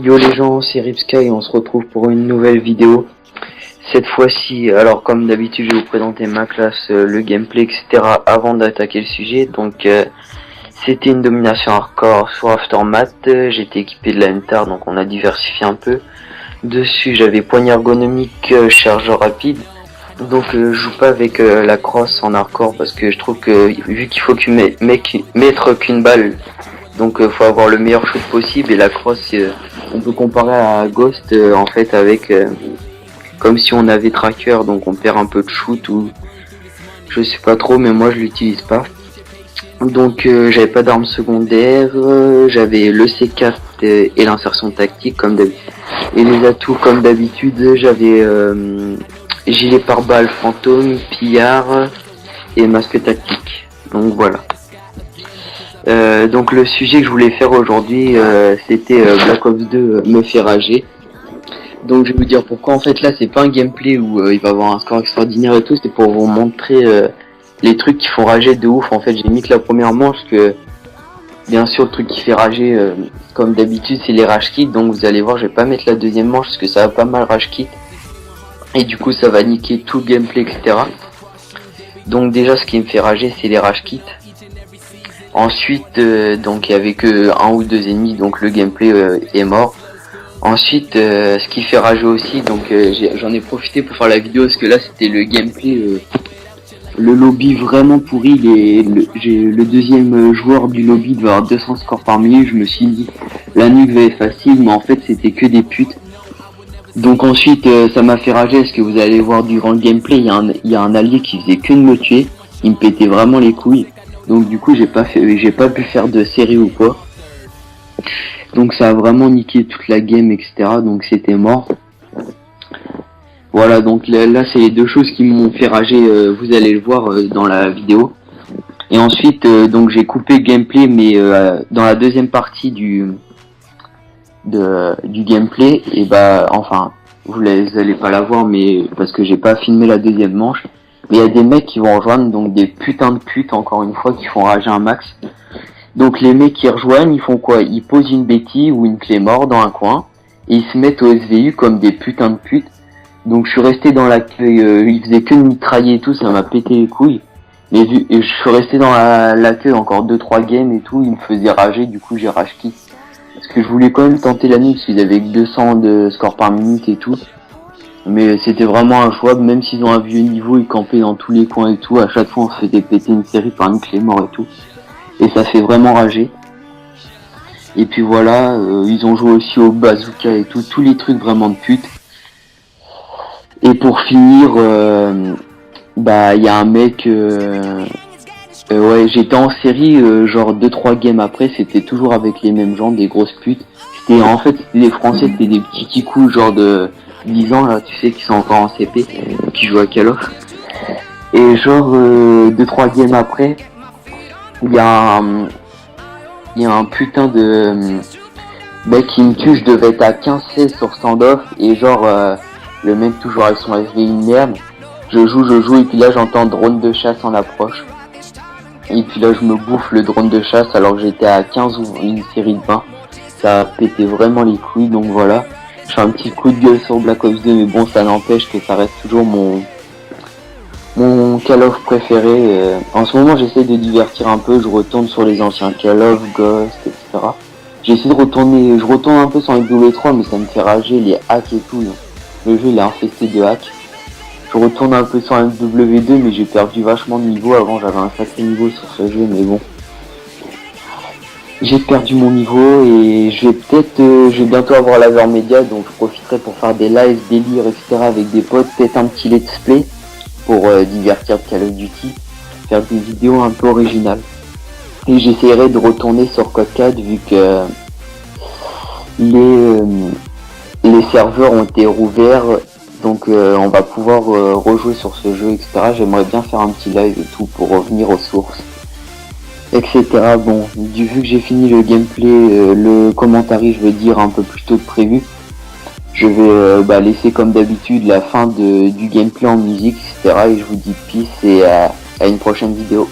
Yo les gens, c'est Ripsky et on se retrouve pour une nouvelle vidéo. Cette fois-ci, alors comme d'habitude, je vais vous présenter ma classe, le gameplay, etc. avant d'attaquer le sujet. Donc c'était une domination hardcore sur Aftermath. J'étais équipé de la NTAR, donc on a diversifié un peu. Dessus j'avais poignée ergonomique, chargeur rapide. Donc je joue pas avec la crosse en hardcore parce que je trouve que vu qu'il faut mettre qu'une balle, donc faut avoir le meilleur shoot possible, et la crosse on peut comparer à Ghost en fait avec comme si on avait tracker, donc on perd un peu de shoot ou je sais pas trop, mais moi je l'utilise pas. Donc j'avais pas d'armes secondaires, j'avais le C4 et l'insertion tactique comme d'habitude, et les atouts comme d'habitude j'avais gilet pare-balles fantôme, pillard et masque tactique. Donc voilà. Donc le sujet que je voulais faire aujourd'hui, c'était Black Ops 2 me fait rager. Donc je vais vous dire pourquoi. En fait là c'est pas un gameplay où il va avoir un score extraordinaire et tout, c'est pour vous montrer les trucs qui font rager de ouf. En fait j'ai mis que la première manche, que bien sûr le truc qui fait rager comme d'habitude c'est les rage kits. Donc vous allez voir, je vais pas mettre la deuxième manche parce que ça va pas mal rage kit. Et du coup ça va niquer tout le gameplay, etc. Donc déjà ce qui me fait rager c'est les rage kits. Ensuite donc il y avait que un ou deux ennemis, donc le gameplay est mort. Ensuite ce qui fait rager aussi, donc j'en ai profité pour faire la vidéo parce que là c'était le gameplay, le lobby vraiment pourri. Le deuxième joueur du lobby devait avoir 200 scores par minute. Je me suis dit la nuque va être facile, mais en fait c'était que des putes. Donc ensuite ça m'a fait rager parce que vous allez voir durant le gameplay, il y a un allié qui faisait que de me tuer, il me pétait vraiment les couilles. Donc du coup j'ai pas pu faire de série ou quoi. Donc ça a vraiment niqué toute la game, etc. Donc c'était mort. Voilà, donc là c'est les deux choses qui m'ont fait rager, vous allez le voir dans la vidéo. Et ensuite donc j'ai coupé le gameplay, mais dans la deuxième partie du gameplay, et bah enfin vous allez pas la voir, mais parce que j'ai pas filmé la deuxième manche. Mais il y a des mecs qui vont rejoindre, donc des putains de putes encore une fois, qui font rager un max. Donc les mecs qui rejoignent, ils font quoi? Ils posent une béquille ou une clé mort dans un coin et ils se mettent au SVU comme des putains de putes. Donc je suis resté dans l'accueil, ils faisaient que de mitrailler et tout, ça m'a pété les couilles. Mais je suis resté dans l'accueil encore 2-3 games et tout, ils me faisaient rager, du coup j'ai rage quit. Parce que je voulais quand même tenter la nuit parce qu'ils avaient que 200 de score par minute et tout. Mais c'était vraiment injouable, même s'ils ont un vieux niveau, ils campaient dans tous les coins et tout. À chaque fois on se faisait péter une série par une clé mort et tout. Et ça fait vraiment rager. Et puis voilà, ils ont joué aussi au bazooka et tout, tous les trucs vraiment de pute. Et pour finir, bah il y a un mec, ouais, j'étais en série, genre 2-3 games après, c'était toujours avec les mêmes gens, des grosses putes. En fait c'était des Français, c'était des petits kikous genre de 10 ans là, tu sais, qui sont encore en CP, qui jouent à Call of. Et genre 2-3 games après, il y a un putain de mec qui me tue. Je devais être à 15-16 sur standoff et genre le mec toujours avec son SV une merde. Je joue et puis là j'entends drone de chasse en approche. Et puis là je me bouffe le drone de chasse alors que j'étais à 15 ou une série de 20. Ça a pété vraiment les couilles, donc voilà. Je fais un petit coup de gueule sur Black Ops 2, mais bon ça n'empêche que ça reste toujours mon Call of préféré. En ce moment j'essaie de divertir un peu, je retourne sur les anciens Call of, Ghost, etc. J'essaie de retourner, je retourne un peu sur MW3, mais ça me fait rager les hacks et tout. Le jeu il est infesté de hacks. Je retourne un peu sur MW2, mais j'ai perdu vachement de niveau. Avant j'avais un sacré niveau sur ce jeu, mais bon. J'ai perdu mon niveau et je vais bientôt avoir la Vermedia, donc je profiterai pour faire des lives, délire, etc. avec des potes, peut-être un petit let's play pour divertir de Call of Duty, faire des vidéos un peu originales. Et j'essaierai de retourner sur Code 4 vu que les serveurs ont été rouverts, donc on va pouvoir rejouer sur ce jeu, etc. J'aimerais bien faire un petit live et tout pour revenir aux sources, etc. Bon, vu que j'ai fini le gameplay, le commentaire, je veux dire un peu plus tôt que prévu, je vais laisser comme d'habitude la fin du gameplay en musique, etc. Et je vous dis peace et à une prochaine vidéo.